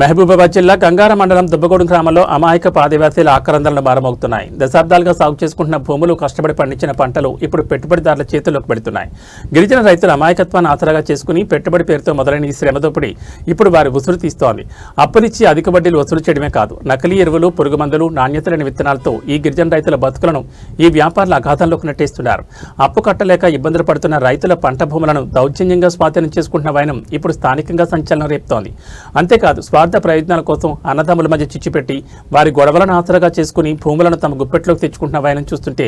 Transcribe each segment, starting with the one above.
మహబూబాబాద్ జిల్లా గంగారం మండలం దుబ్బగూడెం గ్రామంలో అమాయక ఆదివాసీల ఆక్రందనలు మారమవుతున్నాయి. దశాబ్దాలుగా సాగు చేసుకుంటున్న భూములు, కష్టపడి పండించిన పంటలు ఇప్పుడు పెట్టుబడిదారుల చేతుల్లోకి పెడుతున్నాయి. గిరిజన రైతుల అమాయకత్వాన్ని ఆసరాగా చేసుకుని పెట్టుబడి పేరుతో మొదలైన ఈ శ్రమదోపిడి ఇప్పుడు వారి ఉసురు తీస్తోంది. అప్పులిచ్చి అధిక వడ్డీలు వసూలు చేయడమే కాదు, నకిలీ ఎరువులు, పురుగుమందులు, నాణ్యత లేని విత్తనాలతో ఈ గిరిజన రైతుల బతుకులను ఈ వ్యాపారులు అఘాతంలోకి నెట్టేస్తున్నారు. అప్పు కట్టలేక ఇబ్బందులు పడుతున్న రైతుల పంట భూములను దౌర్జన్యంగా స్వాధీనం చేసుకుంటున్న వైనం ఇప్పుడు స్థానికంగా సంచలనం రేపుతోంది. అంతేకాదు, స్వార్థ ప్రయోజనాల కోసం అన్నదమ్ముల మధ్య చిచ్చుపెట్టి వారి గొడవలను ఆసరాగా చేసుకుని భూములను తమ గుప్పెట్లోకి తెచ్చుకుంటున్న వైనం చూస్తుంటే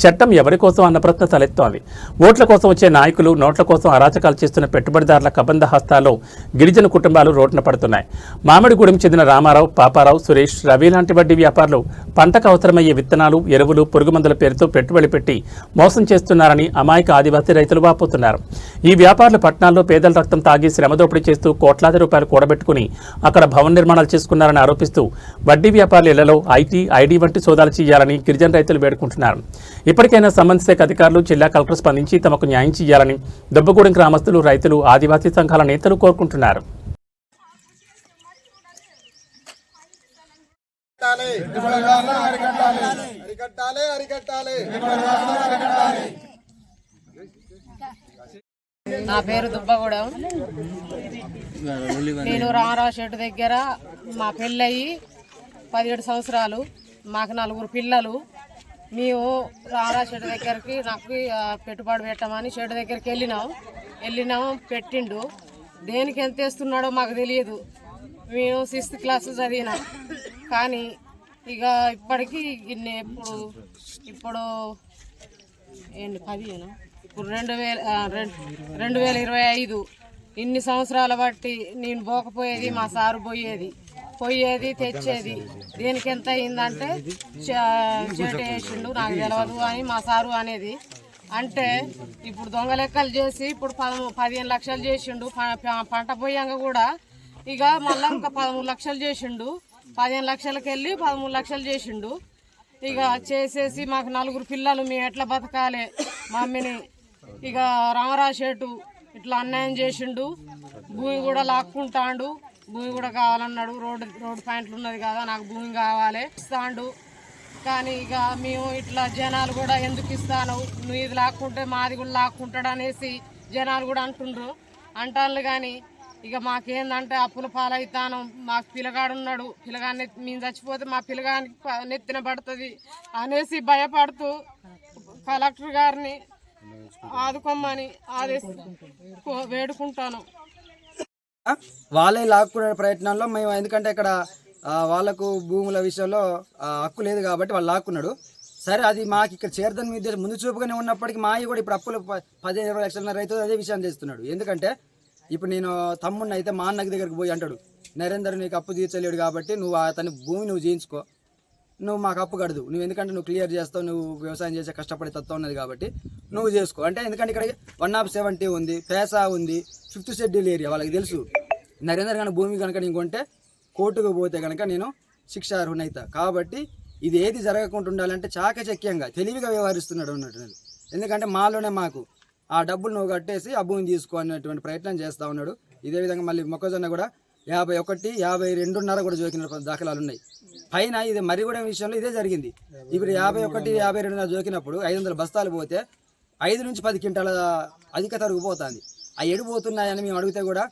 చట్టం ఎవరి కోసం అన్న ప్రశ్న తలెత్తోంది. ఓట్ల కోసం వచ్చే నాయకులు, నోట్ల కోసం అరాచకాలు చేస్తున్న పెట్టుబడిదారుల కబంధ హస్తాల్లో గిరిజన కుటుంబాలు రోడ్డున పడుతున్నాయి. మామిడిగూడెం చెందిన రామారావు, పాపారావు, సురేష్, రవి లాంటి వడ్డీ వ్యాపారులు పంటకు అవసరమయ్యే విత్తనాలు, ఎరువులు, పురుగుమందుల పేరుతో పెట్టుబడి పెట్టి మోసం చేస్తున్నారని అమాయక ఆదివాసీ రైతులు వాపోతున్నారు. ఈ వ్యాపారులు పట్టణాల్లో పేదల రక్తం తాగి శ్రమదోపిడీ చేస్తూ కోట్లాది రూపాయలు కూడబెట్టుకుని అక్కడ భవన నిర్మాణాలు చేసుకున్నారని ఆరోపిస్తూ వడ్డీ వ్యాపారుల ఇళ్లలో ఐడి వంటి సోదాలు చేయాలని గిరిజన రైతులు వేడుకుంటున్నారు. ఇప్పటికైనా సంబంధిత శాఖ అధికారులు, జిల్లా కలెక్టర్ స్పందించి తమకు న్యాయం చేయాలని దుబ్బగూడెం గ్రామస్తులు, రైతులు, ఆదివాసీ సంఘాల నేతలు కోరుకుంటున్నారు. నా పేరు దుబ్బగూడెం. నేను రామరావు షెట్టు దగ్గర మా పెళ్ళయి 17 సంవత్సరాలు, మాకు 4 పిల్లలు. మేము రామరావు షెట్టు దగ్గరికి నాకు పెట్టుబడి పెట్టమని షెట్టు దగ్గరికి వెళ్ళినాం పెట్టిండు. దేనికి ఎంత వేస్తున్నాడో మాకు తెలియదు. మేము 6th క్లాస్ చదివినాం. కానీ ఇక ఇప్పటికీ ఇప్పుడు ఏంటి 10 ఇప్పుడు 2025 ఇన్ని సంవత్సరాల బట్టి నేను పోకపోయేది, మా సారు పోయేది తెచ్చేది. దేనికి ఎంత అయిందంటే చేట వేసిండు, నాకు తెలియదు అని మా సారు అనేది. అంటే ఇప్పుడు దొంగ లెక్కలు చేసి ఇప్పుడు 15 లక్షలు చేసిండు. పంట పోయాక కూడా ఇక మళ్ళీ ఇంకా 13 లక్షలు చేసిండు. 15 లక్షలకి వెళ్ళి 13 లక్షలు చేసిండు. ఇక చేసేసి మాకు 4 పిల్లలు, మేము ఎట్లా బతకాలి మమ్మీని. ఇక రామరావు షెట్టు ఇట్లా అన్యాయం చేసిండు. భూమి కూడా లాక్కుంటాడు. భూమి కూడా కావాలన్నాడు. రోడ్డు పాయింట్లు ఉన్నది కదా, నాకు భూమి కావాలి ఇస్తాడు. కానీ ఇక మేము ఇట్లా జనాలు కూడా ఎందుకు ఇస్తాను, నువ్వు ఇది లాక్కుంటే మాది కూడా లాక్కుంటాడు అనేసి జనాలు కూడా అంటారు. కానీ ఇక మాకేందంటే అప్పుల పాలవుతాను. మాకు పిల్లగాడున్నాడు, పిల్లగాన్ని మేము చచ్చిపోతే మా పిల్లగానికి నెత్తిన పడుతుంది అనేసి భయపడుతూ కలెక్టర్ గారిని ఆదుకోమని వేడుకుంటాను. వాళ్ళే లాక్కునే ప్రయత్నంలో మేము, ఎందుకంటే ఇక్కడ వాళ్ళకు భూముల విషయంలో హక్కు లేదు కాబట్టి వాళ్ళు లాక్కున్నాడు. సరే, అది మాకు ఇక్కడ చేరదని మీద ముందు చూపుగానే ఉన్నప్పటికీ మావి కూడా ఇప్పుడు అప్పులు 15-20 లక్షల రైతు అదే విషయాన్ని చేస్తున్నాడు. ఎందుకంటే ఇప్పుడు నేను తమ్ముడిని అయితే మా అన్నకి దగ్గరికి పోయి అంటాడు, నరేందర్ నీకు అప్పు తీర్చలేడు కాబట్టి నువ్వు అతని భూమి నువ్వు చేయించుకో, నువ్వు మాకు అప్పు కడదు, నువ్వు ఎందుకంటే నువ్వు క్లియర్ చేస్తావు, నువ్వు వ్యవసాయం చేసే కష్టపడే తత్వం ఉన్నది కాబట్టి నువ్వు చేసుకో అంటే. ఎందుకంటే ఇక్కడ 170 ఉంది, పేసా ఉంది, 5th షెడ్యూల్ ఏరియా వాళ్ళకి తెలుసు. నరేందర్ కనుక భూమి కనుక నేను కొంటే కోర్టుకు పోతే కనుక నేను శిక్ష అర్హునైతా. కాబట్టి ఇది ఏది జరగకుండా ఉండాలంటే చాకచక్యంగా తెలివిగా వ్యవహరిస్తున్నాడు అన్నట్టు. ఎందుకంటే మాలోనే మాకు ఆ డబ్బులు నువ్వు కట్టేసి ఆ భూమిని తీసుకో అనేటువంటి ప్రయత్నం చేస్తూ ఉన్నాడు. ఇదే విధంగా మళ్ళీ మొక్కజొన్న కూడా 51, 52.5 కూడా జోకిన దాఖలాలు ఉన్నాయి. పైన ఇది మరిగూడెం విషయంలో ఇదే జరిగింది. ఇప్పుడు 51, 52 జోకినప్పుడు 500 బస్తాలు పోతే 5 నుంచి 10 క్వింటాల అధిక తరుగుపోతుంది. ఆ ఎడిపోతున్నాయని మేము అడిగితే కూడా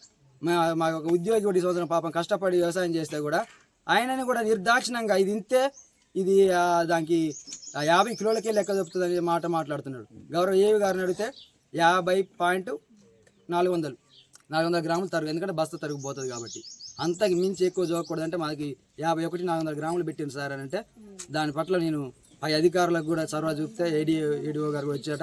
మా ఉద్యోగి కూడా ఈ సంవత్సరం పాపం కష్టపడి వ్యవసాయం చేస్తే కూడా ఆయనని కూడా నిర్దాక్షిణంగా ఇది ఇంతే, ఇది దానికి 50 కిలోలకే లెక్క చెప్తుంది అనే మాట మాట్లాడుతున్నాడు. గౌరవ ఏవి గారిని అడిగితే 50.400 గ్రాములు తరుగు, ఎందుకంటే బస్తా తరుగుపోతుంది కాబట్టి. అంతకు మించి ఎక్కువ చూడకూడదంటే మనకి 51-400 గ్రాములు పెట్టింది సార్ అని అంటే దాని పట్ల నేను పై అధికారులకు కూడా చొరవ చూపితే ఏడీఓ గారు వచ్చాట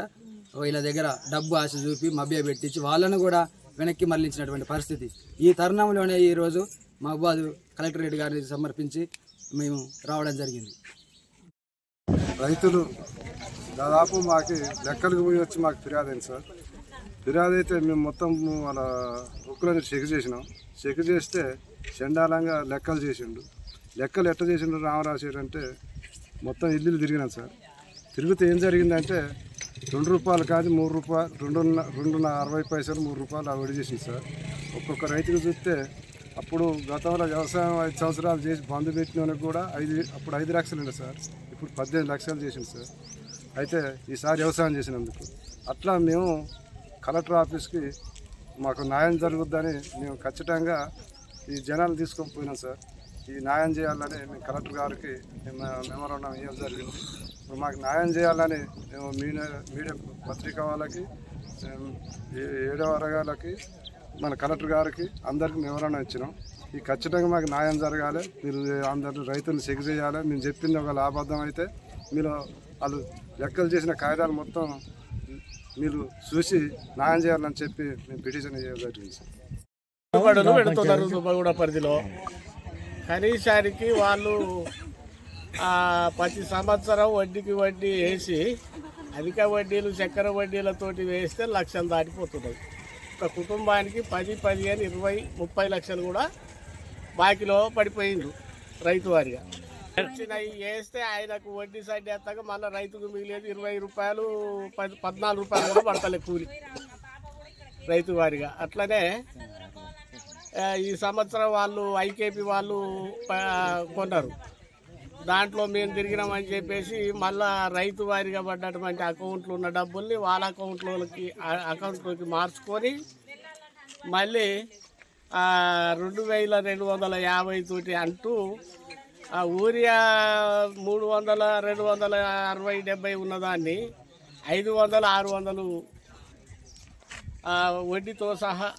వీళ్ళ దగ్గర డబ్బు ఆశ చూపి మభ్య పెట్టించి వాళ్ళను కూడా వెనక్కి మరలించినటువంటి పరిస్థితి. ఈ తరుణంలోనే ఈరోజు మహబూబాద్ కలెక్టరేట్ గారిని సమర్పించి మేము రావడం జరిగింది. రైతులు దాదాపు మాకు లెక్కలకు పోయి వచ్చి మాకు ఫిర్యాదు అయింది సార్. ఫిర్యాదు అయితే మేము మొత్తం వాళ్ళ ఒక్కలని చెక్ చేసినాం. చెక్ చేస్తే చండాలంగా లెక్కలు చేసిండు. లెక్కలు ఎట్లా చేసిండు రామరావు షెట్టు అంటే మొత్తం ఇల్లు తిరిగినాం సార్. తిరిగితే ఏం జరిగిందంటే ₹2 కాదు ₹3, 2.60 ₹3 అవడి చేసింది సార్. ఒక్కొక్క రైతుకు చూస్తే అప్పుడు గతంలో వ్యవసాయం 5 సంవత్సరాలు చేసి బంధు పెట్టినోనికి కూడా అప్పుడు 5 లక్షలు ఉండే సార్, ఇప్పుడు 18 లక్షలు చేసింది సార్. అయితే ఈసారి వ్యవసాయం చేసినందుకు అట్లా మేము కలెక్టర్ ఆఫీస్కి మాకు న్యాయం జరుగుద్దని మేము ఖచ్చితంగా ఈ జనాలు తీసుకొని పోయినాం సార్. ఈ న్యాయం చేయాలని మేము కలెక్టర్ గారికి మెమోరాండం ఇవ్వడం జరిగింది. ఇప్పుడు మాకు న్యాయం చేయాలని మేము మీడియా పత్రిక వాళ్ళకి 7వ వర్గాలకి మన కలెక్టర్ గారికి అందరికీ మెమోరాండం ఇచ్చినాం. ఈ ఖచ్చితంగా మాకు న్యాయం జరగాలి, మీరు అందరు రైతులను చెక్ చేయాలి. మేము చెప్పింది ఒక అబద్ధం అయితే మీరు వాళ్ళు లెక్కలు చేసిన కాగితాలు మొత్తం మీరు చూసి న్యాయం చేయాలని చెప్పి మేము పిటిషన్ చేయడం జరిగింది సార్. పెడుతున్నారు దుబ్బగూడ పరిధిలో. కనీసానికి వాళ్ళు ప్రతి సంవత్సరం వడ్డీకి వడ్డీ వేసి అధిక వడ్డీలు చక్కెర వడ్డీలతోటి వేస్తే లక్షలు దాటిపోతున్నాయి. ఒక కుటుంబానికి 10, 15, 20, 30 లక్షలు కూడా బాకీలో పడిపోయింది రైతు వారిగా. వచ్చినాయి వేస్తే ఆయనకు వడ్డీ సైడ్ వేస్తాక మళ్ళీ రైతుకు మిగిలేదు 20 రూపాయలు, 14 రూపాయలు కూడా పడతలే కూలి రైతు వారిగా. అట్లనే ఈ సంవత్సరం వాళ్ళు ఐకేపీ వాళ్ళు కొన్నారు, దాంట్లో మేము తిరిగినామని చెప్పేసి మళ్ళా రైతు వారిగా పడ్డటువంటి అకౌంట్లో ఉన్న డబ్బుల్ని వాళ్ళ అకౌంట్లోకి మార్చుకొని మళ్ళీ 2250 తోటి అంటూ ఊరియా 300, 260, 70 ఉన్నదాన్ని 500, 600 వడ్డీతో సహా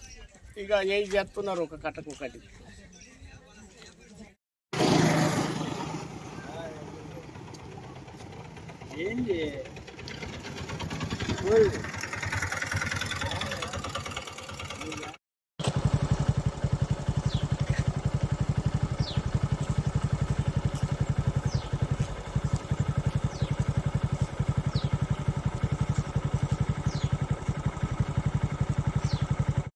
ఇక ఏం చేస్తున్నారు ఒక కట్టకొకటి. ఏంది